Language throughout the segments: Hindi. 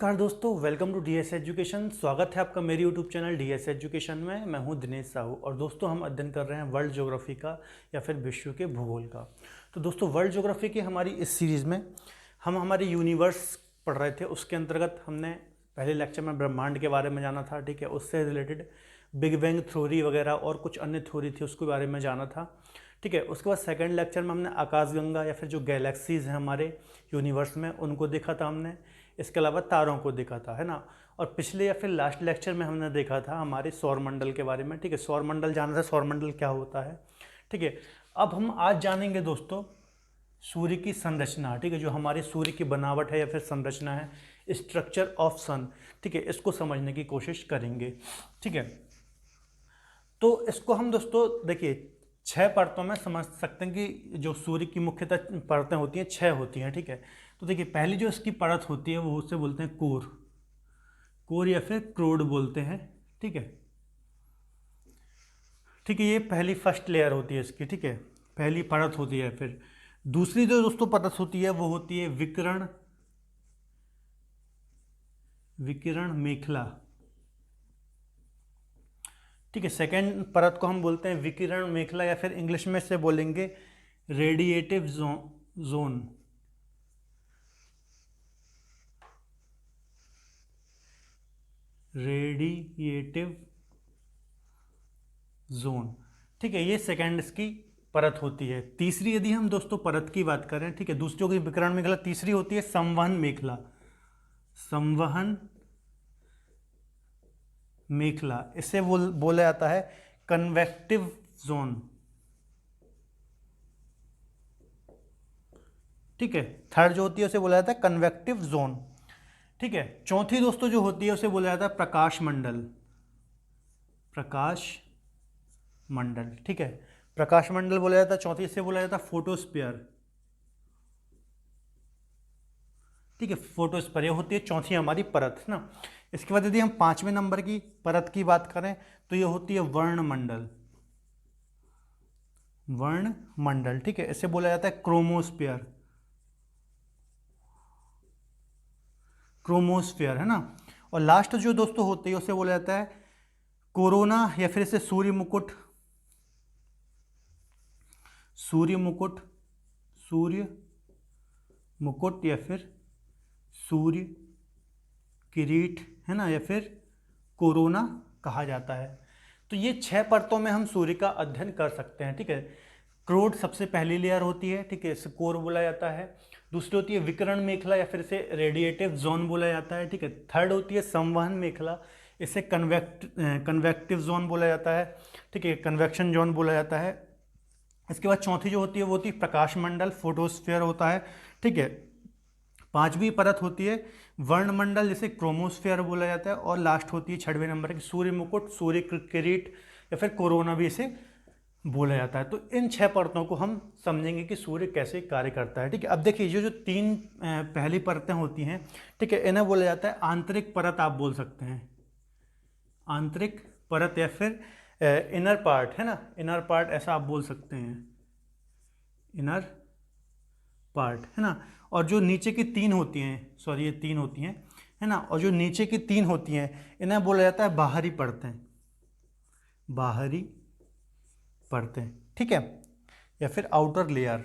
नमस्कार दोस्तों, वेलकम टू डीएस एजुकेशन। स्वागत है आपका मेरे यूट्यूब चैनल डीएस एजुकेशन में। मैं हूं दिनेश साहू और दोस्तों हम अध्ययन कर रहे हैं वर्ल्ड ज्योग्राफी का या फिर विश्व के भूगोल का। तो दोस्तों वर्ल्ड ज्योग्राफी की हमारी इस सीरीज़ में हम हमारे यूनिवर्स पढ़ रहे थे। उसके अंतर्गत हमने पहले लेक्चर में ब्रह्मांड के बारे में जाना था, ठीक है। उससे रिलेटेड बिग बैंग थ्योरी वगैरह और कुछ अन्य थ्योरी थी उसके बारे में जाना था, ठीक है। उसके बाद सेकंड लेक्चर में हमने आकाशगंगा या फिर जो गैलेक्सीज हैं हमारे यूनिवर्स में उनको देखा था हमने। इसके अलावा तारों को देखा था, है ना। और पिछले या फिर लास्ट लेक्चर में हमने देखा था हमारे सौरमंडल के बारे में, ठीक है। सौरमंडल जाना था, सौरमंडल क्या होता है, ठीक है। अब हम आज जानेंगे दोस्तों सूर्य की संरचना, ठीक है। जो हमारी सूर्य की बनावट है या फिर संरचना है, स्ट्रक्चर ऑफ सन, ठीक है। इसको समझने की कोशिश करेंगे, ठीक है। तो इसको हम दोस्तों देखिए 6 परतों में समझ सकते हैं कि जो सूर्य की मुख्यतः परतें होती हैं 6 होती हैं, ठीक है। तो देखिए पहली जो इसकी परत होती है वो उसे बोलते हैं कोर, कोर या फिर क्रोड बोलते हैं, ठीक है। ठीक है, ये पहली फर्स्ट लेयर होती है इसकी, ठीक है, पहली परत होती है। फिर दूसरी जो दोस्तों परत होती है वो होती है विकिरण, विकिरण मेखला, ठीक है। सेकेंड परत को हम बोलते हैं विकिरण मेखला या फिर इंग्लिश में से बोलेंगे रेडिएटिव जोन, रेडिएटिव जोन, ठीक है। ये सेकेंड इसकी परत होती है। तीसरी यदि हम दोस्तों परत की बात करें, ठीक है, दूसरी होगी विकिरण मेखला, तीसरी होती है संवहन मेखला, संवहन मेखला। इसे बोला जाता है कन्वेक्टिव जोन, ठीक है। थर्ड जो होती है उसे बोला जाता है कन्वेक्टिव जोन, ठीक है। चौथी दोस्तों जो होती है उसे बोला जाता है प्रकाश मंडल, प्रकाश मंडल, ठीक है। प्रकाश मंडल बोला जाता है चौथी। से बोला जाता है फोटोस्फीयर, ठीक है। फोटोस्फीयर ये होती है चौथी हमारी परत, है ना। इसके बाद यदि हम 5वें नंबर की परत की बात करें तो ये होती है वर्णमंडल, वर्णमंडल, ठीक है। इसे बोला जाता है क्रोमोस्फीयर, क्रोमोस्फीयर, है ना। और लास्ट जो दोस्तों होती है उसे बोला जाता है कोरोना या फिर इसे सूर्य मुकुट, सूर्य मुकुट, सूर्य मुकुट या फिर सूर्य किरीट, है ना, या फिर कोरोना कहा जाता है। तो ये 6 परतों में हम सूर्य का अध्ययन कर सकते हैं, ठीक है। क्रोड सबसे पहली लेयर होती है, ठीक है, इसे कोर बोला जाता है। दूसरी होती है विकिरण मेखला या फिर इसे रेडिएटिव जोन बोला जाता है, ठीक है। थर्ड होती है संवहन मेखला, इसे कन्वेक्टिव जोन बोला जाता है, ठीक है, कन्वेक्शन जोन बोला जाता है। इसके बाद चौथी जो होती है वो होती है प्रकाश मंडल, फोटोस्फीयर होता है, ठीक है। पांचवी परत होती है वर्णमंडल जिसे क्रोमोस्फीयर बोला जाता है। और लास्ट होती है 6वें नंबर की सूर्य मुकुट, सूर्य किरीट या फिर कोरोना भी इसे बोला जाता है। तो इन 6 परतों को हम समझेंगे कि सूर्य कैसे कार्य करता है, ठीक है। अब देखिए जो तीन पहली परतें होती हैं, ठीक है, इन्हें बोला जाता है आंतरिक परत, आप बोल सकते हैं आंतरिक परत या फिर इनर पार्ट, है ना, इनर पार्ट ऐसा आप बोल सकते हैं, इनर पार्ट, है ना। और जो नीचे की 3 होती हैं, सॉरी ये 3 होती हैं, है ना, और जो नीचे की 3 होती हैं इन्हें बोला जाता है बाहरी परतें, बाहरी परतें, ठीक है, या फिर आउटर लेयर,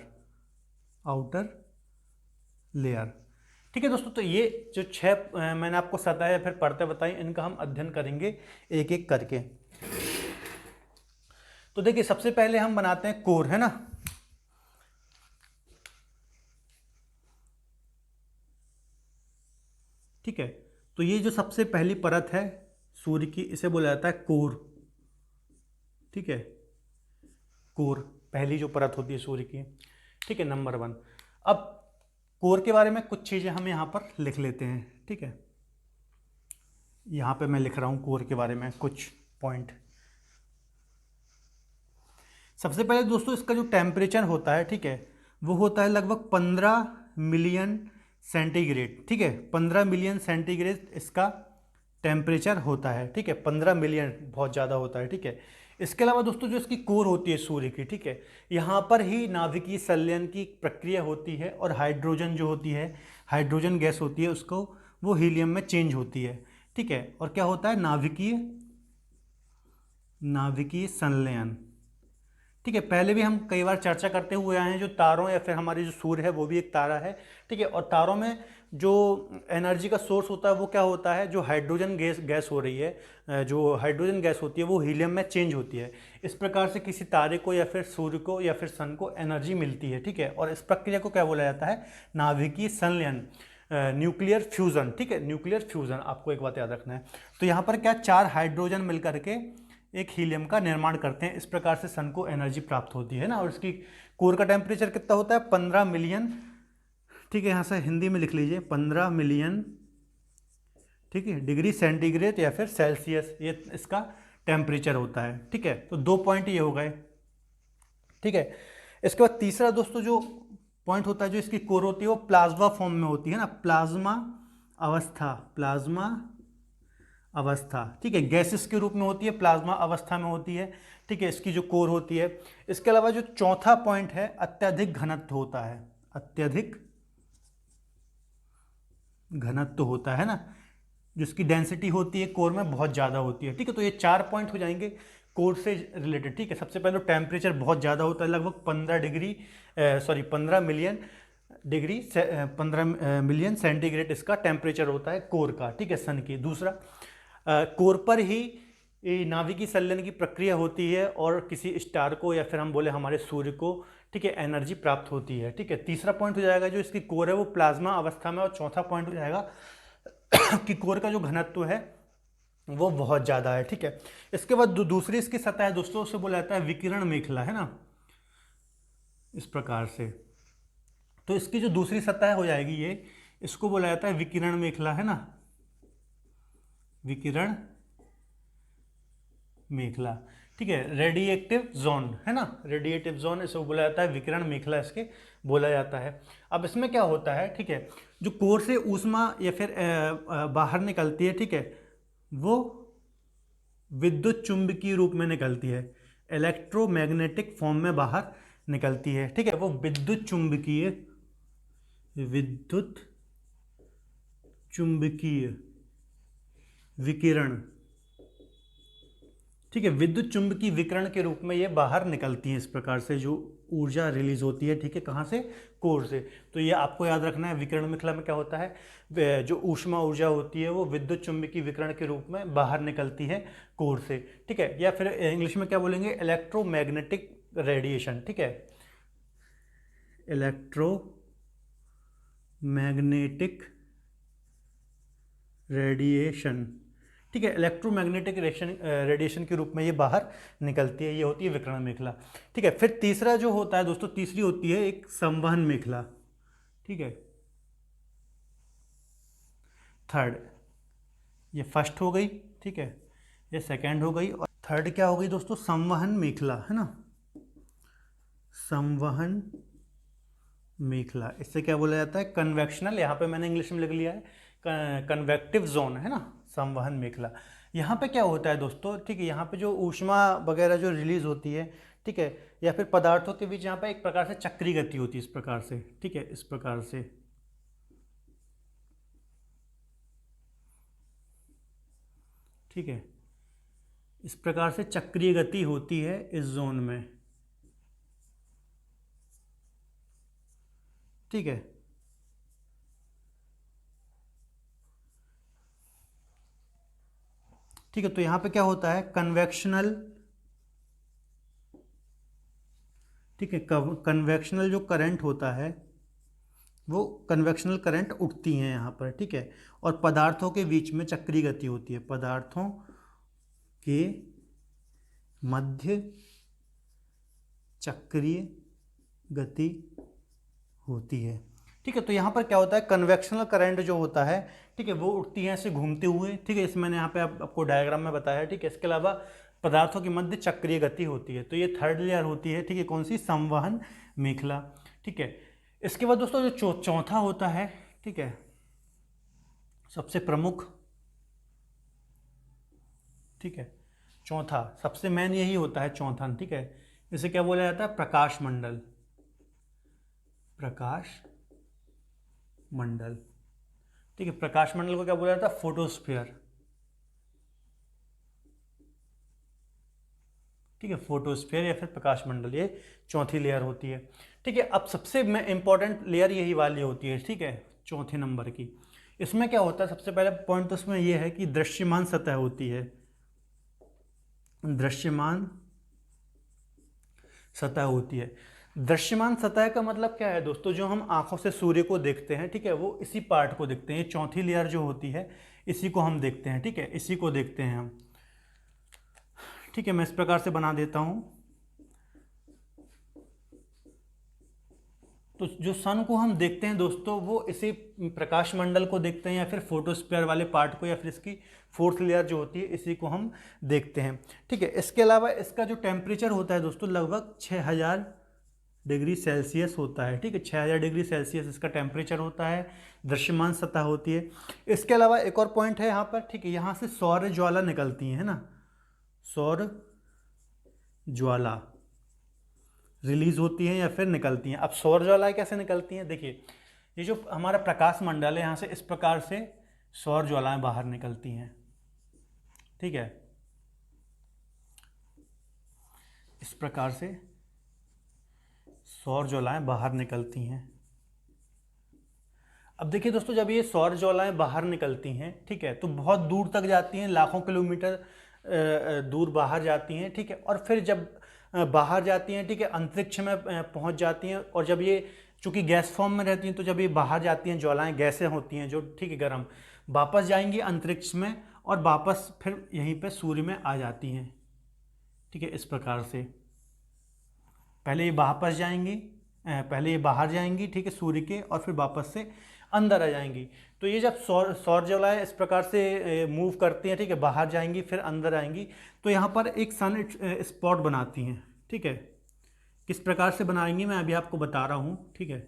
आउटर लेयर, ठीक है दोस्तों। तो ये जो 6 मैंने आपको सतह या फिर परतें बताई इनका हम अध्ययन करेंगे एक एक करके। तो देखिए सबसे पहले हम बनाते हैं कोर, है ना। ठीक है, तो ये जो सबसे पहली परत है सूर्य की इसे बोला जाता है कोर, ठीक है, कोर पहली जो परत होती है सूर्य की, ठीक है, नंबर 1। अब कोर के बारे में कुछ चीज़ें हम यहाँ पर लिख लेते हैं, ठीक है। यहाँ पे मैं लिख रहा हूँ कोर के बारे में कुछ पॉइंट। सबसे पहले दोस्तों इसका जो टेम्परेचर होता है, ठीक है, वो होता है लगभग 15 मिलियन सेंटीग्रेड, ठीक है, 15 मिलियन सेंटीग्रेड इसका टेम्परेचर होता है, ठीक है, 15 मिलियन बहुत ज़्यादा होता है, ठीक है। इसके अलावा दोस्तों जो इसकी कोर होती है सूर्य की, ठीक है, यहाँ पर ही नाभिकीय संलयन की प्रक्रिया होती है और हाइड्रोजन जो होती है, हाइड्रोजन गैस होती है, उसको वो हीलियम में चेंज होती है, ठीक है। और क्या होता है, नाभिकीय संलयन, ठीक है। पहले भी हम कई बार चर्चा करते हुए आए हैं, जो तारों या फिर हमारी जो सूर्य है वो भी एक तारा है, ठीक है। और तारों में जो एनर्जी का सोर्स होता है वो क्या होता है, जो हाइड्रोजन गैस हो रही है, जो हाइड्रोजन गैस होती है वो हीलियम में चेंज होती है। इस प्रकार से किसी तारे को या फिर सूर्य को या फिर सन को एनर्जी मिलती है, ठीक है। और इस प्रक्रिया को क्या बोला जाता है, नाभिकीय संलयन, न्यूक्लियर फ्यूजन, ठीक है। न्यूक्लियर फ्यूजन, आपको एक बात याद रखना है। तो यहाँ पर क्या, 4 हाइड्रोजन मिलकर के एक हीलियम का निर्माण करते हैं। इस प्रकार से सन को एनर्जी प्राप्त होती है ना। और इसकी कोर का टेम्परेचर कितना होता है, 15 मिलियन, ठीक है। यहाँ से हिंदी में लिख लीजिए 15 मिलियन, ठीक है, डिग्री सेंटीग्रेड या फिर सेल्सियस, ये इसका टेम्परेचर होता है, ठीक है। तो 2 पॉइंट ये हो गए, ठीक है। इसके बाद तीसरा दोस्तों जो पॉइंट होता है, जो इसकी कोर होती है वो प्लाज्मा फॉर्म में होती है ना, प्लाज्मा अवस्था, ठीक है। गैसेस के रूप में होती है, प्लाज्मा अवस्था में होती है, ठीक है। इसकी जो कोर होती है। इसके अलावा जो चौथा पॉइंट है, अत्यधिक घनत्व होता है, अत्यधिक घनत्व होता है ना, जिसकी डेंसिटी होती है कोर में बहुत ज़्यादा होती है, ठीक है। तो ये 4 पॉइंट हो जाएंगे कोर से रिलेटेड, ठीक है। सबसे पहले टेम्परेचर बहुत ज़्यादा होता है, लगभग 15 मिलियन डिग्री, 15 मिलियन सेंटीग्रेड इसका टेम्परेचर होता है कोर का, ठीक है, सन की। दूसरा, कोर पर ही नाभिकीय संलयन की प्रक्रिया होती है और किसी स्टार को या फिर हम बोले हमारे सूर्य को, ठीक है, एनर्जी प्राप्त होती है, ठीक है। तीसरा पॉइंट हो जाएगा जो इसकी कोर है वो प्लाज्मा अवस्था में। और चौथा पॉइंट हो जाएगा कि कोर का जो घनत्व है वो बहुत ज़्यादा है, ठीक है। इसके बाद दूसरी इसकी सतह है दोस्तों, उसे बोला जाता है विकिरण मेखला, है ना, इस प्रकार से। तो इसकी जो दूसरी सतह हो जाएगी ये, इसको बोला जाता है विकिरण मेखला, है ना, विकिरण मेखला, ठीक है। रेडिएटिव जोन, है ना, रेडिएटिव जोन इसे बोला जाता है, विकिरण मेखला इसके बोला जाता है। अब इसमें क्या होता है, ठीक है, जो कोर से ऊष्मा या फिर बाहर निकलती है, ठीक है, वो विद्युत चुंबकीय रूप में निकलती है, इलेक्ट्रोमैग्नेटिक फॉर्म में बाहर निकलती है, ठीक है। वो विद्युत चुंबकीय विकिरण, ठीक है, विद्युत चुंबकीय विकिरण के रूप में ये बाहर निकलती है। इस प्रकार से जो ऊर्जा रिलीज होती है, ठीक है, कहाँ से, कोर से। तो ये आपको याद रखना है, विकिरण मेखला में क्या होता है, जो ऊष्मा ऊर्जा होती है वो विद्युत चुंबकीय विकिरण के रूप में बाहर निकलती है कोर से, ठीक है। या फिर इंग्लिश में क्या बोलेंगे, इलेक्ट्रोमैग्नेटिक रेडिएशन, ठीक है, इलेक्ट्रोमैग्नेटिक रेडिएशन, ठीक है। इलेक्ट्रोमैग्नेटिक रेडिएशन के रूप में ये बाहर निकलती है, ये होती है विकिरण मेखला, ठीक है। फिर तीसरा जो होता है दोस्तों, तीसरी होती है एक संवहन मेखला, ठीक है। थर्ड, ये फर्स्ट हो गई, ठीक है, ये सेकंड हो गई, और थर्ड क्या हो गई दोस्तों, संवहन मेखला, है ना, संवहन मेखला। इससे क्या बोला जाता है, कन्वेक्शनल, यहाँ पे मैंने इंग्लिश में लिख लिया है कन्वेक्टिव जोन, है ना, संवहन मेखला। यहाँ पे क्या होता है दोस्तों, ठीक है, यहाँ पे जो ऊष्मा वगैरह जो रिलीज होती है, ठीक है, या फिर पदार्थों के बीच यहाँ पे एक प्रकार से चक्रीय गति होती है, इस प्रकार से, ठीक है, इस प्रकार से, ठीक है, इस प्रकार से चक्रीय गति होती है इस जोन में, ठीक है। ठीक है, तो यहाँ पे क्या होता है, कन्वेक्शनल, ठीक है, कन्वेक्शनल जो करंट होता है वो कन्वेक्शनल करंट उठती हैं यहाँ पर, ठीक है। और पदार्थों के बीच में चक्रीय गति होती है, पदार्थों के मध्य चक्रीय गति होती है, ठीक है। तो यहाँ पर क्या होता है, कन्वेक्शनल करंट जो होता है, ठीक है, वो उठती है ऐसे घूमते हुए, ठीक है। इस मैंने यहाँ पे आपको डायग्राम में बताया है, ठीक है। इसके अलावा पदार्थों के मध्य चक्रीय गति होती है, तो ये थर्ड लेयर होती है, ठीक है, कौन सी, संवहन मेखला, ठीक है। इसके बाद दोस्तों जो चौथा होता है, ठीक है, सबसे प्रमुख, ठीक है, चौथा सबसे मेन यही होता है, चौथा, ठीक है। इसे क्या बोला जाता है, प्रकाश मंडल, प्रकाश मंडल, ठीक है, प्रकाश मंडल को क्या बोला जाता है? फोटोस्फीयर। ठीक है, फोटोस्फीयर या फिर प्रकाश मंडल, ये चौथी लेयर होती है। ठीक है, अब सबसे इंपॉर्टेंट लेयर यही वाली होती है। ठीक है, चौथे नंबर की। इसमें क्या होता है, सबसे पहले पॉइंट तो इसमें यह है कि दृश्यमान सतह होती है। दृश्यमान सतह होती है। दृश्यमान सतह का मतलब क्या है दोस्तों? जो हम आंखों से सूर्य को देखते हैं, ठीक है, वो इसी पार्ट को देखते हैं। ये चौथी लेयर जो होती है इसी को हम देखते हैं। ठीक है, इसी को देखते हैं हम। ठीक है, मैं इस प्रकार से बना देता हूं। तो जो सन को हम देखते हैं दोस्तों, वो इसी प्रकाश मंडल को देखते हैं, या फिर फोटोस्फीयर वाले पार्ट को, या फिर इसकी फोर्थ लेयर जो होती है इसी को हम देखते हैं। ठीक है, इसके अलावा इसका जो टेम्परेचर होता है दोस्तों, लगभग 6000 डिग्री सेल्सियस होता है। ठीक है, 6000 डिग्री सेल्सियस इसका टेम्परेचर होता है। दृश्यमान सतह होती है। इसके अलावा एक और पॉइंट है यहाँ पर। ठीक है, यहाँ से सौर ज्वाला निकलती है ना, सौर ज्वाला रिलीज होती हैं या फिर निकलती हैं। अब सौर ज्वालाएं कैसे निकलती हैं? देखिए, ये जो हमारा प्रकाश मंडल है, यहाँ से इस प्रकार से सौर ज्वालाएं बाहर निकलती हैं। ठीक है, इस प्रकार से सौर ज्वालाएं बाहर निकलती हैं। अब देखिए दोस्तों, जब ये सौर ज्वालाएं बाहर निकलती हैं, ठीक है, तो बहुत दूर तक जाती हैं, लाखों किलोमीटर दूर बाहर जाती हैं। ठीक है, और फिर जब बाहर जाती हैं, ठीक है, अंतरिक्ष में पहुंच जाती हैं। और जब ये चूंकि गैस फॉर्म में रहती हैं, तो जब ये बाहर जाती हैं, ज्वालाएं गैसें होती हैं जो, ठीक है, गर्म, वापस जाएंगी अंतरिक्ष में और वापस फिर यहीं पे सूर्य में आ जाती हैं। ठीक है, इस प्रकार से पहले ये वापस जाएंगी, पहले ये बाहर जाएंगी, ठीक है, सूर्य के, और फिर वापस से अंदर आ जाएंगी। तो ये जब सौर ज्वालाएं इस प्रकार से मूव करती हैं, ठीक है, बाहर जाएंगी फिर अंदर आएंगी, तो यहाँ पर एक सन स्पॉट बनाती हैं। ठीक है, किस प्रकार से बनाएंगी मैं अभी आपको बता रहा हूँ। ठीक है,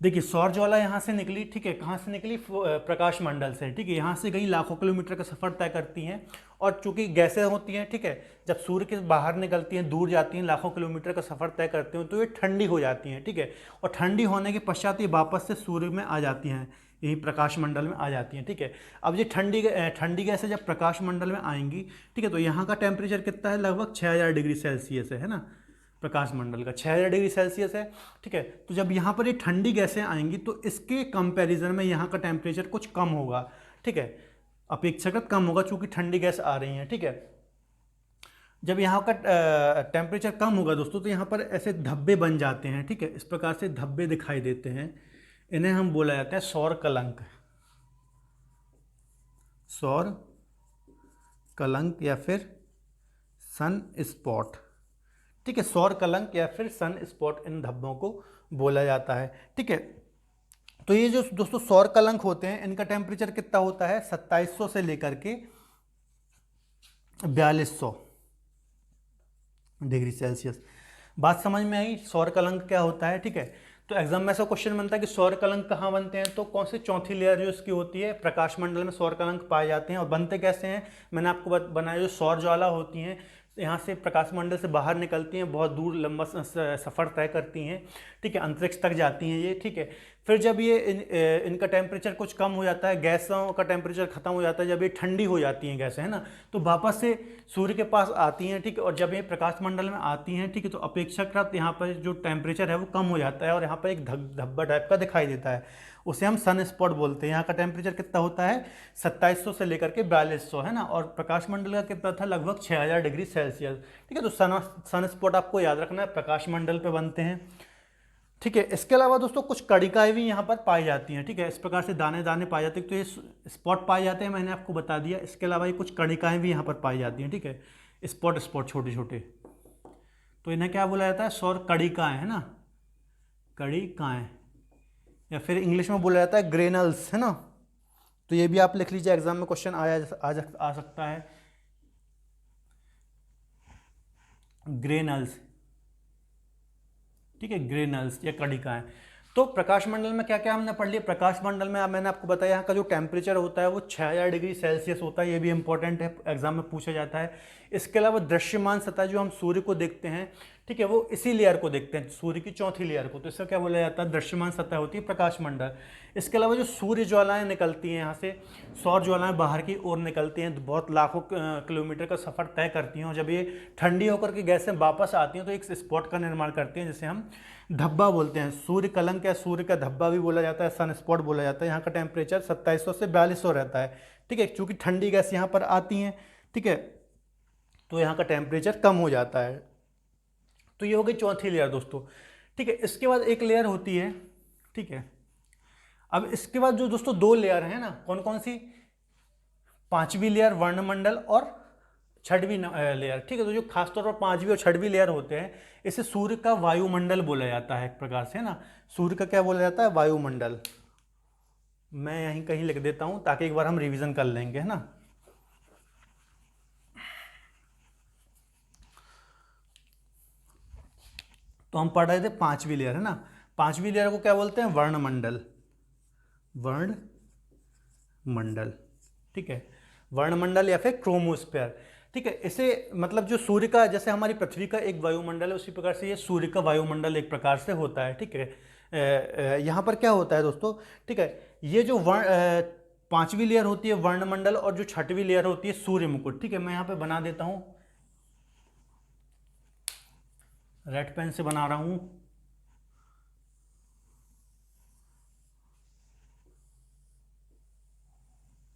देखिए, सौर ज्वाला यहाँ से निकली, ठीक है, कहाँ से निकली? प्रकाश मंडल से। ठीक है, यहाँ से गई, लाखों किलोमीटर का सफर तय करती हैं, और चूंकि गैसें होती हैं, ठीक है, जब सूर्य के बाहर निकलती हैं, दूर जाती हैं, लाखों किलोमीटर का सफर तय करती हैं, तो ये ठंडी हो जाती हैं। ठीक है, और ठंडी होने के पश्चात ये वापस से सूर्य में आ जाती हैं, यही प्रकाश मंडल में आ जाती हैं। ठीक है, अब ये ठंडी गैसें जब प्रकाश मंडल में आएंगी, ठीक है, तो यहाँ का टेम्परेचर कितना है? लगभग 6000 डिग्री सेल्सियस है ना, प्रकाश मंडल का 6000 डिग्री सेल्सियस है। ठीक है, तो जब यहाँ पर ये ठंडी गैसें आएंगी, तो इसके कंपैरिजन में यहाँ का टेम्परेचर कुछ कम होगा। ठीक है, अपेक्षाकृत कम होगा, चूंकि ठंडी गैस आ रही है। ठीक है, जब यहाँ का टेम्परेचर कम होगा दोस्तों, तो यहाँ पर ऐसे धब्बे बन जाते हैं। ठीक है, इस प्रकार से धब्बे दिखाई देते हैं, इन्हें हम बोला जाता है सौर कलंक। सौर कलंक या फिर सन स्पॉट। ठीक है, सौर कलंक या फिर सन स्पॉट, इन धब्बों को बोला जाता है। ठीक है, तो ये जो दोस्तों सौर कलंक होते हैं, इनका टेम्परेचर कितना होता है? 2700 से लेकर के 4200 डिग्री सेल्सियस। बात समझ में आई? सौर कलंक क्या होता है? ठीक है, तो एग्जाम में ऐसा क्वेश्चन बनता है कि सौर कलंक कहाँ बनते हैं, तो कौन सी चौथी लेयर जो इसकी होती है, प्रकाश मंडल में सौर कलंक पाए जाते हैं। और बनते कैसे हैं? मैंने आपको बनाया, जो सौर ज्वाला होती हैं, यहाँ से प्रकाश मंडल से बाहर निकलती हैं, बहुत दूर लंबा सफ़र तय करती हैं। ठीक है, अंतरिक्ष तक जाती हैं ये। ठीक है, फिर जब ये इनका टेम्परेचर कुछ कम हो जाता है, गैसों का टेम्परेचर खत्म हो जाता है, जब ये ठंडी हो जाती हैं गैसें, है ना, तो वापस से सूर्य के पास आती हैं। ठीक है, और जब ये प्रकाश मंडल में आती हैं, ठीक है, तो अपेक्षाकृत यहाँ पर जो टेम्परेचर है वो कम हो जाता है, और यहाँ पर एक धब्बा टाइप का दिखाई देता है, उसे हम सन स्पॉट बोलते हैं। यहाँ का टेम्परेचर कितना होता है? 2700 से लेकर के 4200, है ना, और प्रकाश मंडल का कितना था? लगभग 6000 डिग्री सेल्सियस। ठीक है, तो सन स्पॉट आपको याद रखना है, प्रकाश मंडल पे बनते हैं। ठीक है, इसके अलावा दोस्तों कुछ कणिकाएं भी यहाँ पर पाई जाती हैं। ठीक है, इस प्रकार से दाने दाने पाए जाते हैं, तो ये स्पॉट पाए जाते हैं, मैंने आपको बता दिया। इसके अलावा ये कुछ कणिकाएं भी यहाँ पर पाई जाती हैं। ठीक है, स्पॉट छोटे छोटे, तो इन्हें क्या बोला जाता है? सौर कणिकाएं, है ना, कणिकाएं, या फिर इंग्लिश में बोला जाता है ग्रेनल्स, है ना। तो ये भी आप लिख लीजिए, एग्जाम में क्वेश्चन आ सकता है, ग्रेनल्स। ठीक है, ग्रेनल्स या कणिकाएं। तो प्रकाश मंडल में क्या क्या हमने पढ़ लिया? प्रकाश मंडल में मैंने आपको बताया, यहाँ का जो टेम्परेचर होता है वो 6000 डिग्री सेल्सियस होता है, ये भी इंपॉर्टेंट है, एग्जाम में पूछा जाता है। इसके अलावा दृश्यमान सतह, जो हम सूर्य को देखते हैं, ठीक है, वो इसी लेयर को देखते हैं, सूर्य की चौथी लेयर को। तो इसका क्या बोला जाता है, दृश्यमान सतह होती है प्रकाश मंडल। इसके अलावा जो सूर्य ज्वालाएं निकलती हैं यहाँ से, सौर ज्वालाएं बाहर की ओर निकलती हैं, बहुत लाखों किलोमीटर का सफर तय करती हैं, और जब ये ठंडी होकर के गैसें वापस आती हैं तो एक स्पॉट का निर्माण करती हैं, जिसे हम धब्बा बोलते हैं। सूर्य कलंक या सूर्य का धब्बा भी बोला जाता है, सन स्पॉट बोला जाता है। यहाँ का टेम्परेचर 2700 से 4200 रहता है। ठीक है, चूंकि ठंडी गैस यहाँ पर आती हैं, ठीक है, तो यहाँ का टेम्परेचर कम हो जाता है। तो ये हो गई चौथी लेयर दोस्तों। ठीक है, इसके बाद एक लेयर होती है, ठीक है, अब इसके बाद जो दोस्तों दो लेयर है ना, कौन कौन सी, पांचवी लेयर वर्णमंडल और छठवीं लेयर। ठीक है, तो जो खासतौर पर पांचवी और छठवीं लेयर होते हैं, इसे सूर्य का वायुमंडल बोला जाता है एक प्रकार से, है ना। सूर्य का क्या बोला जाता है, वायुमंडल। मैं यहीं कहीं लिख देता हूं ताकि एक बार हम रिवीजन कर लेंगे, है ना। तो हम पढ़ रहे थे पांचवी लेयर, है ना। पांचवी लेयर को क्या बोलते हैं, वर्णमंडल, वर्णमंडल। ठीक है, वर्णमंडल या फिर क्रोमोस्फेयर। ठीक है, इसे मतलब जो सूर्य का, जैसे हमारी पृथ्वी का एक वायुमंडल है, उसी प्रकार से ये सूर्य का वायुमंडल एक प्रकार से होता है। ठीक है, यहाँ पर क्या होता है दोस्तों, ठीक है, ये जो पांचवी लेयर होती है वर्णमंडल, और जो छठवीं लेयर होती है सूर्य मुकुट। ठीक है, मैं यहाँ पे बना देता हूँ, रेड पेन से बना रहा हूँ।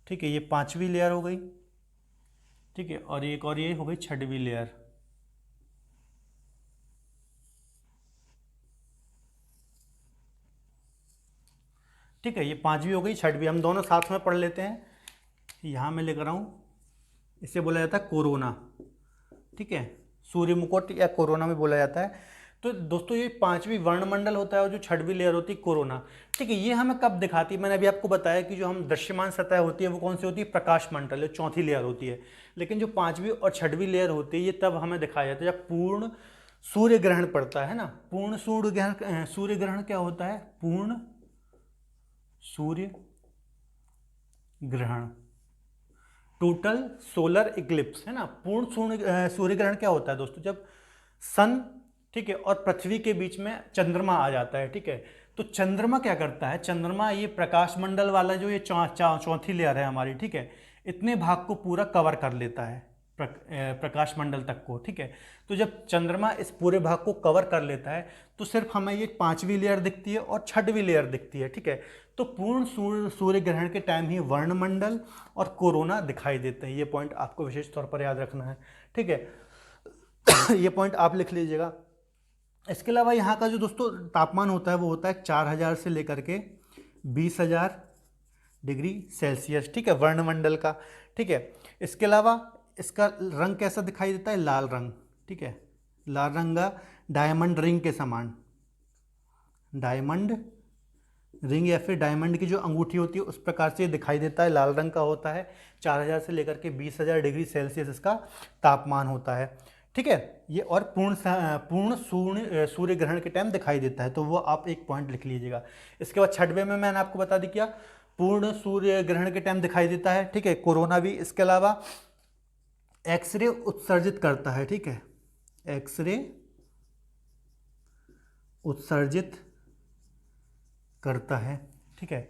ठीक है, ये पांचवी लेयर हो गई। ठीक है, और एक और ये हो गई छठवीं लेयर। ठीक है, ये पांचवी हो गई, छठवीं, हम दोनों साथ में पढ़ लेते हैं। यहाँ मैं लिख रहा हूँ, इसे बोला जाता है कोरोना। ठीक है, सूर्य मुकुट या कोरोना में बोला जाता है। तो दोस्तों ये पांचवी वर्णमंडल होता है और जो छठवीं लेयर होती है कोरोना। ठीक है, ये हमें कब दिखाती है, मैंने अभी आपको बताया कि जो हम दृश्यमान सतह होती है वो कौन सी होती है, प्रकाश मंडल, जो चौथी लेयर होती है। लेकिन जो पांचवी और छठवीं लेयर होती है, ये तब हमें दिखाया जाता है जब पूर्ण सूर्य ग्रहण पड़ता है ना। पूर्ण सूर्य ग्रहण, सूर्य ग्रहण क्या होता है, पूर्ण सूर्य ग्रहण, टोटल सोलर इक्लिप्स, है ना। पूर्ण सूर्य ग्रहण क्या होता है दोस्तों, जब सन, ठीक है, और पृथ्वी के बीच में चंद्रमा आ जाता है। ठीक है, तो चंद्रमा क्या करता है, चंद्रमा ये प्रकाश मंडल वाला जो ये चौथी लेयर है हमारी, ठीक है, इतने भाग को पूरा कवर कर लेता है, प्रकाश मंडल तक को। ठीक है, तो जब चंद्रमा इस पूरे भाग को कवर कर लेता है तो सिर्फ हमें ये पांचवी लेयर दिखती है और छठवीं लेयर दिखती है। ठीक है, तो पूर्ण सूर्य ग्रहण के टाइम ही वर्णमंडल और कोरोना दिखाई देते हैं। ये पॉइंट आपको विशेष तौर पर याद रखना है। ठीक है, ये पॉइंट आप लिख लीजिएगा। इसके अलावा यहाँ का जो दोस्तों तापमान होता है वो होता है 4000 से लेकर के 20,000 डिग्री सेल्सियस। ठीक है, वर्णमंडल का। ठीक है, इसके अलावा इसका रंग कैसा दिखाई देता है, लाल रंग। ठीक है, लाल रंग का डायमंड रिंग के समान, डायमंड रिंग या फिर डायमंड की जो अंगूठी होती है उस प्रकार से ये दिखाई देता है, लाल रंग का होता है। 4000 से लेकर के 20,000 डिग्री सेल्सियस इसका तापमान होता है। ठीक है, ये और पूर्ण सूर्य ग्रहण के टाइम दिखाई देता है, तो वो आप एक पॉइंट लिख लीजिएगा। इसके बाद छठवें में मैंने आपको बता दी क्या, पूर्ण सूर्य ग्रहण के टाइम दिखाई देता है। ठीक है, कोरोना भी। इसके अलावा एक्सरे उत्सर्जित करता है। ठीक है, एक्सरे उत्सर्जित करता है। ठीक है,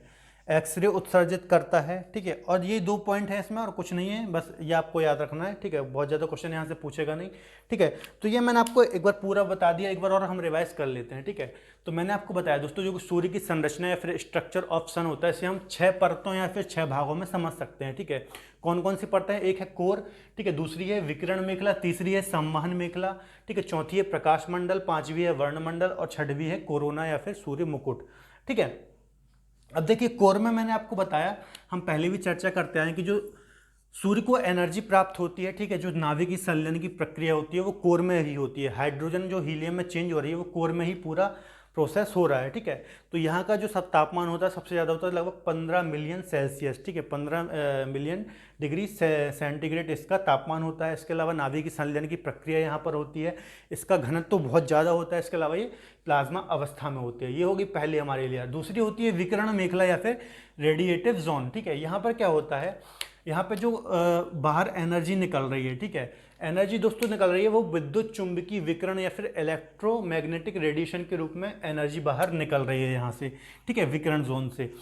एक्सरे उत्सर्जित करता है। ठीक है, और ये दो पॉइंट है इसमें और कुछ नहीं है, बस ये आपको याद रखना है। ठीक है, बहुत ज़्यादा क्वेश्चन यहाँ से पूछेगा नहीं। ठीक है, तो ये मैंने आपको एक बार पूरा बता दिया, एक बार और हम रिवाइज कर लेते हैं। ठीक है, तो मैंने आपको बताया दोस्तों जो सूर्य की संरचना या फिर स्ट्रक्चर ऑफ सन होता है, इसे हम 6 परतों या फिर 6 भागों में समझ सकते हैं। ठीक है, कौन कौन सी परतें हैं, एक है कोर, ठीक है, दूसरी है विकिरण मेखला, तीसरी है संवहन मेखला, ठीक है, चौथी है प्रकाश मंडल, पांचवी है वर्णमंडल और छठवीं है कोरोना या फिर सूर्य मुकुट। ठीक है, अब देखिए कोर में मैंने आपको बताया, हम पहले भी चर्चा करते आए कि जो सूर्य को एनर्जी प्राप्त होती है, ठीक है, जो नाभिक की संलयन की प्रक्रिया होती है वो कोर में ही होती है। हाइड्रोजन जो हीलियम में चेंज हो रही है वो कोर में ही पूरा प्रोसेस हो रहा है। ठीक है, तो यहाँ का जो सब तापमान होता है सबसे ज़्यादा होता है लगभग 15 मिलियन सेल्सियस। ठीक है, 15 मिलियन डिग्री सेंटीग्रेड इसका तापमान होता है। इसके अलावा नाभिक की संलयन की प्रक्रिया यहाँ पर होती है, इसका घनत्व तो बहुत ज़्यादा होता है। इसके अलावा ये प्लाज्मा अवस्था में होती है। ये होगी पहली हमारे लेयर। दूसरी होती है विकिरण मेखला या फिर रेडिएटिव जोन। ठीक है, यहाँ पर क्या होता है, यहाँ पे जो बाहर एनर्जी निकल रही है, ठीक है, एनर्जी दोस्तों निकल रही है वो विद्युत चुंबकीय विकिरण या फिर इलेक्ट्रोमैग्नेटिक रेडिएशन के रूप में एनर्जी बाहर निकल रही है यहाँ से, ठीक है, विकिरण जोन से।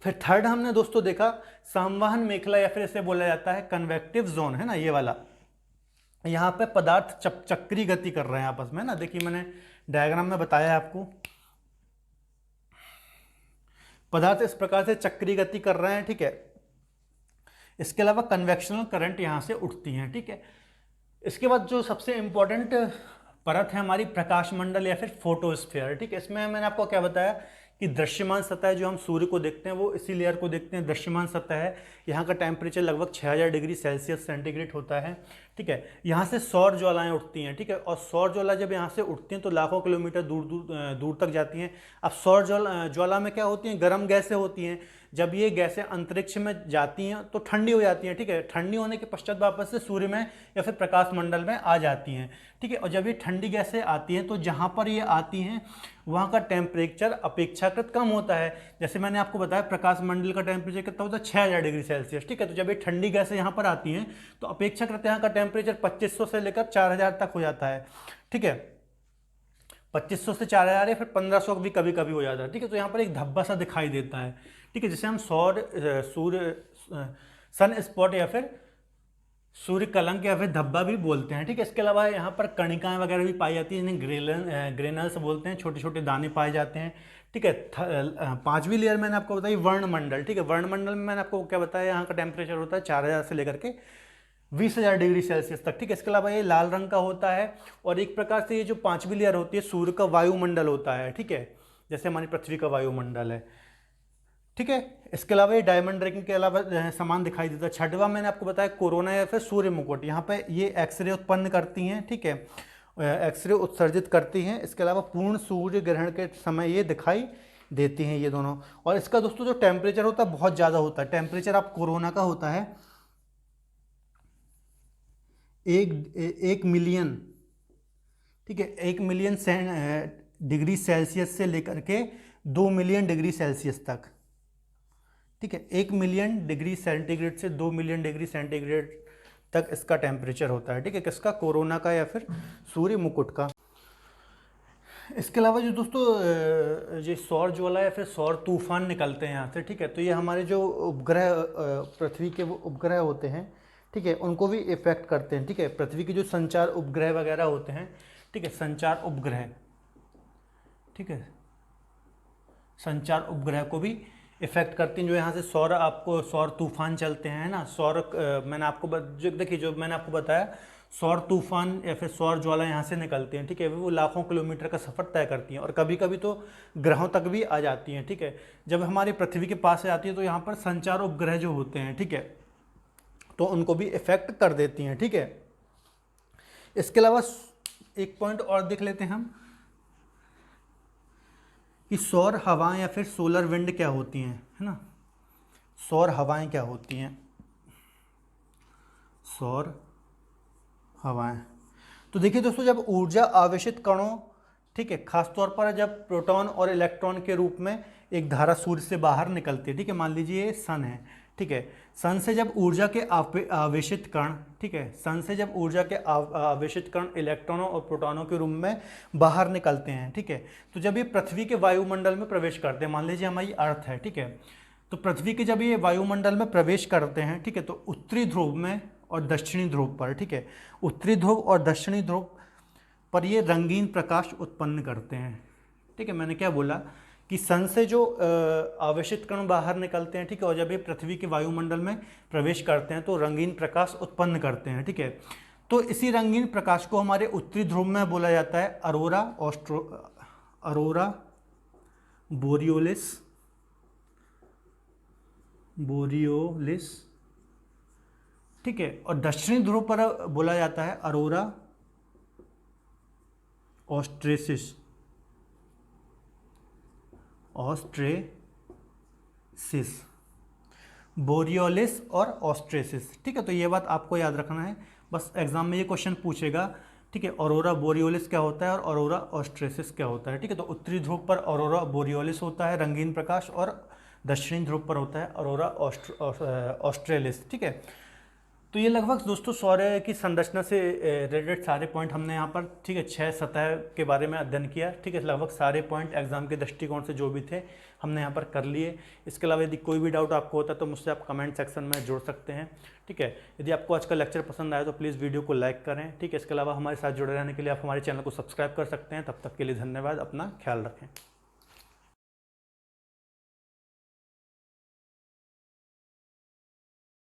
फिर थर्ड हमने दोस्तों देखा संवहन मेखला या फिर इसे बोला जाता है कन्वेक्टिव जोन, है ना, ये वाला। यहाँ पे पदार्थ चक्रीय गति कर रहे हैं आपस में ना, देखिए मैंने डायग्राम में बताया आपको, पदार्थ इस प्रकार से चक्रीय गति कर रहे हैं, ठीक है। इसके अलावा कन्वेक्शनल करंट यहाँ से उठती हैं, ठीक है। इसके बाद जो सबसे इंपॉर्टेंट परत है हमारी प्रकाश मंडल या फिर फोटोस्फीयर, ठीक है। इसमें मैंने आपको क्या बताया कि दृश्यमान सतह जो हम सूर्य को देखते हैं वो इसी लेयर को देखते हैं, दृश्यमान सतह है। यहाँ का टेम्परेचर लगभग 6000 डिग्री सेल्सियस सेंटीग्रेड होता है, ठीक है। यहाँ से सौर ज्वालाएं उठती हैं, ठीक है, और सौर ज्वाला जब यहाँ से उठती हैं तो लाखों किलोमीटर दूर तक जाती हैं। अब सौर ज्वाला में क्या होती हैं, गर्म गैसें होती हैं। जब ये गैसें अंतरिक्ष में जाती हैं तो ठंडी हो जाती हैं, ठीक है। ठंडी होने के पश्चात वापस से सूर्य में या फिर प्रकाश मंडल में आ जाती हैं, ठीक है। और जब ये ठंडी गैसें आती हैं तो जहाँ पर ये आती हैं वहाँ का टेम्परेचर अपेक्षाकृत कम होता है। जैसे मैंने आपको बताया प्रकाश मंडल का टेम्परेचर कितना होता है, 6000 डिग्री सेल्सियस, ठीक है। तो जब ये ठंडी गैसें यहाँ पर आती हैं तो अपेक्षाकृत यहाँ का टेम्परेचर 2500 से लेकर 4000 तक हो जाता है, ठीक है। 2500 से 4000 या फिर 1500 भी कभी कभी हो जाता है, ठीक है। तो यहाँ पर एक धब्बा सा दिखाई देता है, ठीक है, जिसे हम सन स्पॉट या फिर सूर्य कलंक या फिर धब्बा भी बोलते हैं, ठीक है। इसके अलावा यहाँ पर कणिकाएं वगैरह भी पाई जाती हैं, जिन्हें ग्रेनल्स बोलते हैं, छोटे छोटे दाने पाए जाते हैं, ठीक है। पांचवी लेयर मैंने आपको बताई वर्णमंडल, ठीक है। वर्णमंडल में मैंने आपको क्या बताया, यहाँ का टेम्परेचर होता है 4000 से लेकर के 20000 डिग्री सेल्सियस तक, ठीक है। इसके अलावा ये लाल रंग का होता है। और एक प्रकार से ये जो पांचवी लेयर होती है सूर्य का वायुमंडल होता है, ठीक है, जैसे हमारी पृथ्वी का वायुमंडल है, ठीक है। इसके अलावा ये डायमंड रिंग के अलावा सामान दिखाई देता है। छठवां मैंने आपको बताया कोरोना या फिर सूर्य मुकुट, यहाँ पे ये एक्सरे उत्पन्न करती हैं, ठीक है, एक्सरे उत्सर्जित करती हैं। इसके अलावा पूर्ण सूर्य ग्रहण के समय ये दिखाई देती हैं ये दोनों। और इसका दोस्तों जो टेम्परेचर होता है बहुत ज़्यादा होता है। टेम्परेचर आप कोरोना का होता है 1 मिलियन, ठीक है, 1 मिलियन डिग्री सेल्सियस से लेकर के 2 मिलियन डिग्री सेल्सियस तक, ठीक है। 1 मिलियन डिग्री सेंटीग्रेड से 2 मिलियन डिग्री सेंटीग्रेड तक इसका टेम्परेचर होता है, ठीक है, किसका, कोरोना का या फिर सूर्य मुकुट का। इसके अलावा जो दोस्तों ये सौर ज्वाला या फिर सौर तूफान निकलते हैं यहाँ से, ठीक है, तो ये हमारे जो उपग्रह पृथ्वी के वो उपग्रह होते हैं, ठीक है, उनको भी इफेक्ट करते हैं, ठीक है। पृथ्वी के जो संचार उपग्रह वगैरह होते हैं, ठीक है, संचार उपग्रह, ठीक है, संचार उपग्रह को भी इफेक्ट करती हैं। जो यहाँ से सौर तूफान चलते हैं ना, मैंने आपको देखिए जो मैंने आपको बताया सौर तूफान या फिर सौर ज्वाला यहाँ से निकलती हैं, ठीक है, वो लाखों किलोमीटर का सफ़र तय करती हैं और कभी कभी तो ग्रहों तक भी आ जाती हैं, ठीक है। जब हमारी पृथ्वी के पास आती है तो यहाँ पर संचार उपग्रह जो होते हैं, ठीक है, तो उनको भी इफेक्ट कर देती हैं, ठीक है। इसके अलावा एक पॉइंट और देख लेते हैं हम कि सौर हवाएं या फिर सोलर विंड क्या होती हैं, है ना। सौर हवाएं क्या होती हैं, सौर हवाएं, तो देखिए दोस्तों जब ऊर्जा आवेशित कणों, ठीक है, खासतौर पर जब प्रोटॉन और इलेक्ट्रॉन के रूप में एक धारा सूर्य से बाहर निकलती है, ठीक है, मान लीजिए ये सन है, ठीक है, सन से जब ऊर्जा के आवेशित कण, ठीक है, सन से जब ऊर्जा के आवेशित कण इलेक्ट्रॉनों और प्रोटॉनों के रूप में बाहर निकलते हैं, ठीक है, तो जब ये पृथ्वी के वायुमंडल में प्रवेश करते हैं, मान लीजिए हमारी अर्थ है, ठीक है, तो पृथ्वी के जब ये वायुमंडल में प्रवेश करते हैं, ठीक है, तो उत्तरी ध्रुव में और दक्षिणी ध्रुव पर, ठीक है, उत्तरी ध्रुव और दक्षिणी ध्रुव पर ये रंगीन प्रकाश उत्पन्न करते हैं, ठीक है। मैंने क्या बोला कि सन से जो आवेशित कण बाहर निकलते हैं, ठीक है, और जब ये पृथ्वी के वायुमंडल में प्रवेश करते हैं तो रंगीन प्रकाश उत्पन्न करते हैं, ठीक है। तो इसी रंगीन प्रकाश को हमारे उत्तरी ध्रुव में बोला जाता है अरोरा बोरियोलिस, ठीक है, और दक्षिणी ध्रुव पर बोला जाता है अरोरा ऑस्ट्रेसिस, बोरियोलिस और ऑस्ट्रेसिस, ठीक है। तो ये बात आपको याद रखना है, बस एग्जाम में ये क्वेश्चन पूछेगा, ठीक है, ऑरोरा बोरियोलिस क्या होता है और ऑरोरा ऑस्ट्रेसिस क्या होता है, ठीक है। तो उत्तरी ध्रुव पर ऑरोरा बोरियोलिस होता है रंगीन प्रकाश, और दक्षिणी ध्रुव पर होता है अरोरा ऑस्ट्रेलिस। ठीक है, तो ये लगभग दोस्तों सौर की संरचना से रिलेटेड सारे पॉइंट हमने यहाँ पर, ठीक है, 6 सतह के बारे में अध्ययन किया। ठीक है, लगभग सारे पॉइंट एग्जाम के दृष्टिकोण से जो भी थे हमने यहाँ पर कर लिए। इसके अलावा यदि कोई भी डाउट आपको होता है तो मुझसे आप कमेंट सेक्शन में जुड़ सकते हैं। ठीक है, यदि आपको आज का लेक्चर पसंद आया तो प्लीज़ वीडियो को लाइक करें। ठीक है, इसके अलावा हमारे साथ जुड़े रहने के लिए आप हमारे चैनल को सब्सक्राइब कर सकते हैं। तब तक के लिए धन्यवाद, अपना ख्याल रखें।